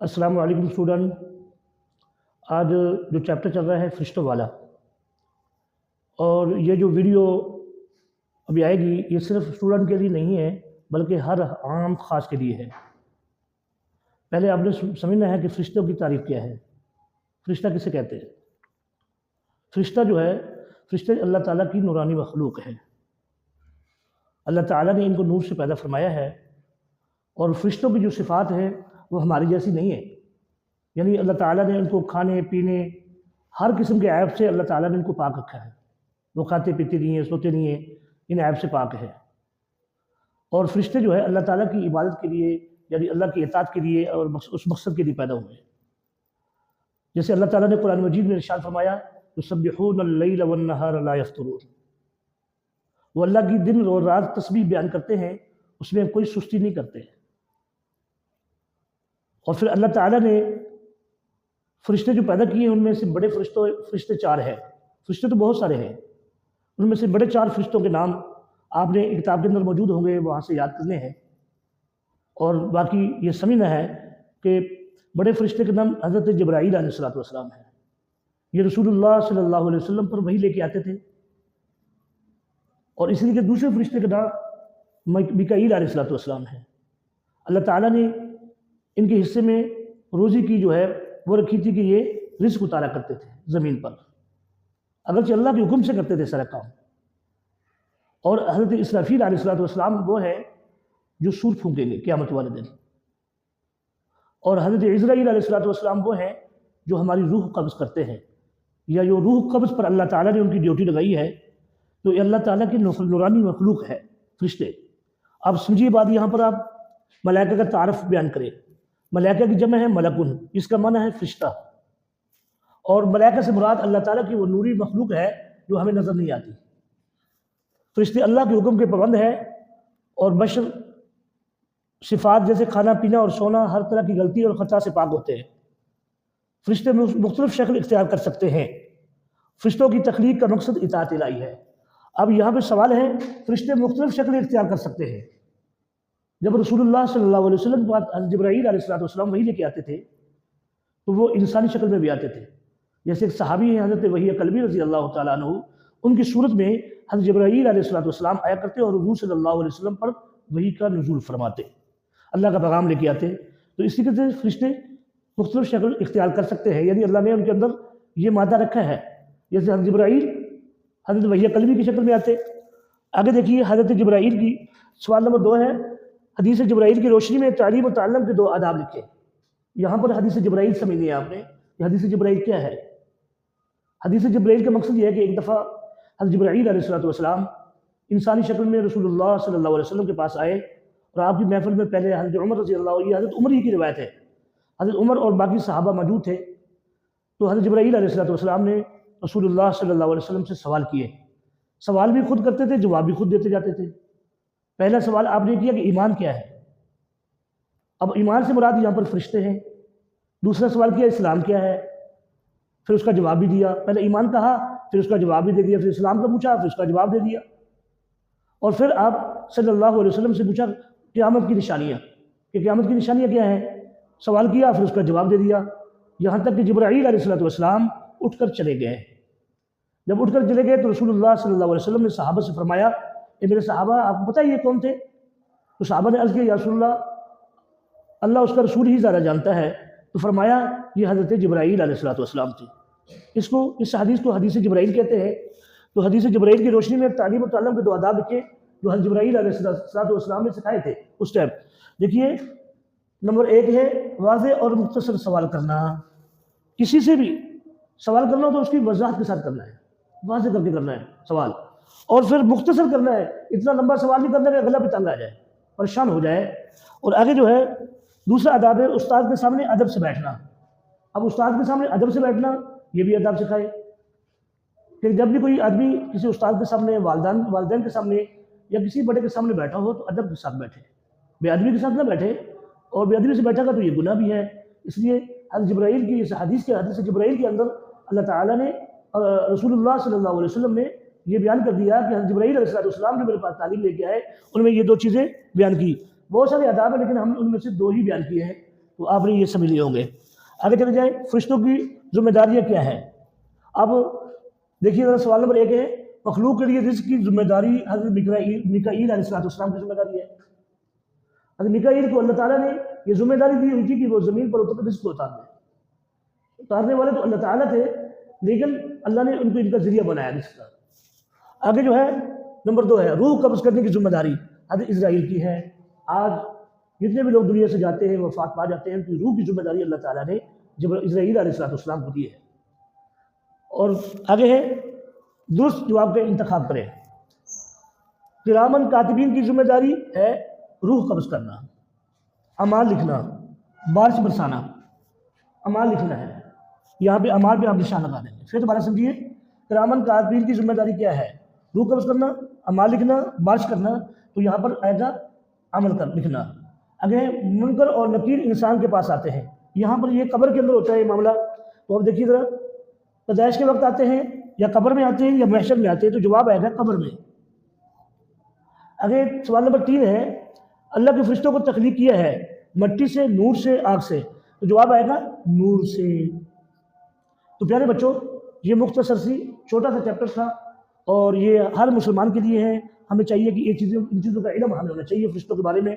السلام علیکم اسٹوڈنٹ۔ آج جو چیپٹر چل رہا ہے فرشتوں والا، اور یہ جو ویڈیو ابھی آئے گی یہ صرف اسٹوڈنٹ کے لیے نہیں ہے بلکہ ہر عام خاص کے لیے ہے۔ پہلے آپ نے سمجھنا ہے کہ فرشتوں کی تعریف کیا ہے، فرشتہ کسے کہتے ہیں۔ فرشتہ جو ہے، فرشتے اللہ تعالیٰ کی نورانی مخلوق ہے۔ اللہ تعالیٰ نے ان کو نور سے پیدا فرمایا ہے، اور فرشتوں کی جو صفات ہیں وہ ہماری جیسی نہیں ہے۔ یعنی اللہ تعالیٰ نے ان کو کھانے پینے ہر قسم کے عیب سے اللہ تعالیٰ نے ان کو پاک رکھا ہے۔ وہ کھاتے پیتے نہیں ہیں، سوتے نہیں ہیں، ان عیب سے پاک ہے۔ اور فرشتے جو ہے اللہ تعالیٰ کی عبادت کے لیے، یعنی اللہ کی اطاعت کے لیے اور اس مقصد کے لیے پیدا ہوئے ہیں۔ جیسے اللہ تعالیٰ نے قرآن مجید میں ارشاد فرمایا یسبحون اللیل والنہار لا یفترون، وہ اللہ کی دن اور رات تسبیح بیان کرتے ہیں، اس میں کوئی سستی نہیں کرتے۔ اور پھر اللہ تعالیٰ نے فرشتے جو پیدا کیے ہیں ان میں سے بڑے فرشتے 4 ہیں۔ فرشتے تو بہت سارے ہیں، ان میں سے بڑے 4 فرشتوں کے نام آپ نے کتاب کے اندر موجود ہوں گے، وہاں سے یاد کرنے ہیں۔ اور باقی یہ سمجھنا ہے کہ بڑے فرشتے کا نام حضرت جبرائیل علیہ السلام ہے۔ یہ رسول اللہ صلی اللہ علیہ وسلم پر وحی لے کے آتے تھے۔ اور اسی لیے دوسرے فرشتے کا نام میکائیل علیہ السلام ہے۔ اللہ تعالیٰ نے ان کے حصے میں روزی کی جو ہے وہ رکھی تھی کہ یہ رزق اتارا کرتے تھے زمین پر، اگرچہ اللہ کے حکم سے کرتے تھے سارا کام۔ اور حضرت اسرافیل علیہ السلام وہ ہے جو سور پھونکیں گے قیامت والے دن، اور حضرت عزرائیل علیہ السلام وہ ہیں جو ہماری روح قبض کرتے ہیں، یا جو روح قبض پر اللہ تعالیٰ نے ان کی ڈیوٹی لگائی ہے، تو یہ اللہ تعالیٰ کی نورانی مخلوق ہے فرشتے۔ اب سمجھیے بات، یہاں پر آپ ملائکہ کا تعارف بیان کریں۔ ملائکہ کی جمع ہے ملکن، اس کا معنی ہے فرشتہ، اور ملائکہ سے مراد اللہ تعالیٰ کی وہ نوری مخلوق ہے جو ہمیں نظر نہیں آتی۔ فرشتے اللہ کے حکم کے پابند ہے، اور بشر صفات جیسے کھانا پینا اور سونا ہر طرح کی غلطی اور خطا سے پاک ہوتے ہیں۔ فرشتے مختلف شکل اختیار کر سکتے ہیں۔ فرشتوں کی تخلیق کا مقصد اطاعت الہی ہے۔ اب یہاں پہ سوال ہے، فرشتے مختلف شکل اختیار کر سکتے ہیں۔ جب رسول اللہ صلی اللہ علیہ وسلم حضرت جبرائیل علیہ السلام وحی لے کے آتے تھے تو وہ انسانی شکل میں بھی آتے تھے۔ جیسے ایک صحابی ہیں حضرت وحی قلبی رضی اللہ تعالیٰ عنہ، ان کی صورت میں حضرت جبرائیل علیہ السلام آیا کرتے اور حضور صلی اللہ علیہ وسلم پر وحی کا نزول فرماتے، اللہ کا پیغام لے کے آتے۔ تو اسی طرح سے فرشتے مختلف شکل اختیار کر سکتے ہیں، یعنی اللہ نے ان کے اندر یہ مادہ رکھا ہے۔ جیسے حضرت جبرائیل حضرت وحی قلبی کی شکل میں آتے۔ آگے دیکھیے حضرت جبرائیل کی سوال نمبر 2 ہے، حدیث جبرائیل کی روشنی میں تعلیم و تعلم کے 2 آداب لکھے۔ یہاں پر حدیث جبرائیل سمجھنی ہے آپ نے، کہ حدیث جبرائیل کیا ہے۔ حدیث جبرائیل کا مقصد یہ ہے کہ ایک دفعہ حضرت جبرائیل علیہ السلام انسانی شکل میں رسول اللہ صلی اللہ علیہ وسلم کے پاس آئے، اور آپ کی محفل میں پہلے حضرت عمر رضی اللہ عنہ، یہ حضرت عمر ہی کی روایت ہے، حضرت عمر اور باقی صحابہ موجود تھے۔ تو حضرت جبرائیل علیہ السلام نے رسول اللہ صلی اللہ علیہ وسلم سے سوال کیے۔ سوال بھی خود کرتے تھے، جواب بھی خود دیتے جاتے تھے۔ پہلا سوال آپ نے کیا کہ ایمان کیا ہے۔ اب ایمان سے مراد یہاں پر فرشتے ہیں۔ دوسرا سوال کیا اسلام کیا ہے، پھر اس کا جواب بھی دیا۔ پہلے ایمان کہا، پھر اس کا جواب بھی دے دیا، پھر اسلام کا پوچھا، پھر اس کا جواب دے دیا، اور پھر آپ صلی اللہ علیہ وسلم سے پوچھا قیامت کی نشانیاں، کہ قیامت کی نشانیاں کیا ہیں، سوال کیا، پھر اس کا جواب دے دیا، یہاں تک کہ جبرائیل علیہ السلام اٹھ کر چلے گئے۔ جب اٹھ کر چلے گئے تو رسول اللہ صلی اللہ علیہ وسلم نے صحابہ سے فرمایا، اے میرے صحابہ آپ کو پتہ ہے یہ کون تھے؟ تو صحابہ نے عرض کیا یا رسول اللہ اس کا رسول ہی زیادہ جانتا ہے۔ تو فرمایا یہ حضرت جبرائیل علیہ السلام تھے۔ اس حدیث کو حدیث جبرائیل کہتے ہیں۔ تو حدیث جبرائیل کی روشنی میں تعلیم و تعلم کے 2 آداب لکھے جو حضرت جبرائیل علیہ السلام نے سکھائے تھے اس ٹائم۔ دیکھیے نمبر 1 ہے واضح اور مختصر سوال کرنا۔ کسی سے بھی سوال کرنا ہو تو اس کی وضاحت کے ساتھ کرنا ہے، واضح کر کے کرنا ہے سوال، اور پھر مختصر کرنا ہے۔ اتنا لمبا سوال نہیں کرنا کہ گلا پہ تنگ آ جائے، پریشان ہو جائے۔ اور آگے جو ہے دوسرا آداب ہے استاد کے سامنے ادب سے بیٹھنا۔ اب استاد کے سامنے ادب سے بیٹھنا یہ بھی آداب سکھائے کہ جب بھی کوئی آدمی کسی استاد کے سامنے، والدین کے سامنے یا کسی بڑے کے سامنے بیٹھا ہو تو ادب کے ساتھ بیٹھے، بے ادبی کے ساتھ نہ بیٹھے، اور بے ادبی سے بیٹھا گا تو یہ گناہ بھی ہے۔ اس لیے حضرت جبرائیل کی اس حدیث جبرائیل کے اندر اللہ تعالیٰ نے رسول اللہ صلی اللہ علیہ وسلم نے یہ بیان کر دیا کہ حضرت جبرائیل علیہ السلام جو میرے پاس تعلیم لے کے آئے ان میں یہ 2 چیزیں بیان کی۔ بہت سارے آداب ہیں لیکن ہم ان میں سے 2 ہی بیان کیے ہیں۔ تو آپ نے یہ سمجھ لیے ہوں گے۔ آگے چلے جائیں، فرشتوں کی ذمہ داریاں کیا ہیں۔ اب دیکھیے ذرا سوال نمبر 1 ہے، مخلوق کے لیے رزق کی ذمہ داری حضرت میکائیل علیہ السلام کی ذمہ داری ہے۔ حضرت میکائیل کو اللہ تعالیٰ نے یہ ذمہ داری دی ہوئی تھی کہ وہ زمین پر اتر کر رزق کو اتارنے والے تو اللہ تعالیٰ تھے، لیکن اللہ نے ان کو ان کا ذریعہ بنایا رزق کا۔ آگے جو ہے نمبر 2 ہے روح قبض کرنے کی ذمہ داری حضرت اسرائیل کی ہے۔ آج جتنے بھی لوگ دنیا سے جاتے ہیں وفات پا جاتے ہیں، ان کی روح کی ذمہ داری اللہ تعالیٰ نے اسرائیل علیہ السلام کو دی ہے۔ اور آگے ہے درست جواب کا انتخاب کریں۔ کرامن کاتبین کی ذمہ داری ہے روح قبض کرنا، اعمال لکھنا، بارش برسانا، اعمال لکھنا ہے۔ یہاں پہ اعمال پہ آپ نشان لگا دیں گے۔ پھر دوبارہ سمجھیے، کرامن کاتبین کی ذمہ داری کیا ہے؟ روح قبض کرنا، اعمال لکھنا، بارش کرنا۔ تو یہاں پر آئے گا عمل کر لکھنا۔ اگر منکر اور نکیر انسان کے پاس آتے ہیں، یہاں پر یہ قبر کے اندر ہوتا ہے یہ معاملہ، تو اب دیکھیے ذرا، پیدائش کے وقت آتے ہیں یا قبر میں آتے ہیں یا محشر میں آتے ہیں، تو جواب آئے گا قبر میں۔ اگر سوال نمبر 3 ہے، اللہ کے فرشتوں کو تخلیق کیا ہے مٹی سے، نور سے، آگ سے، تو جواب آئے گا نور سے۔ تو پیارے بچوں، یہ مختصر سی چھوٹا سا چیپٹر تھا، اور یہ ہر مسلمان کے لیے ہے۔ ہمیں چاہیے کہ ان چیزوں کا علم ہمیں ہونا چاہیے فرشتوں کے بارے میں۔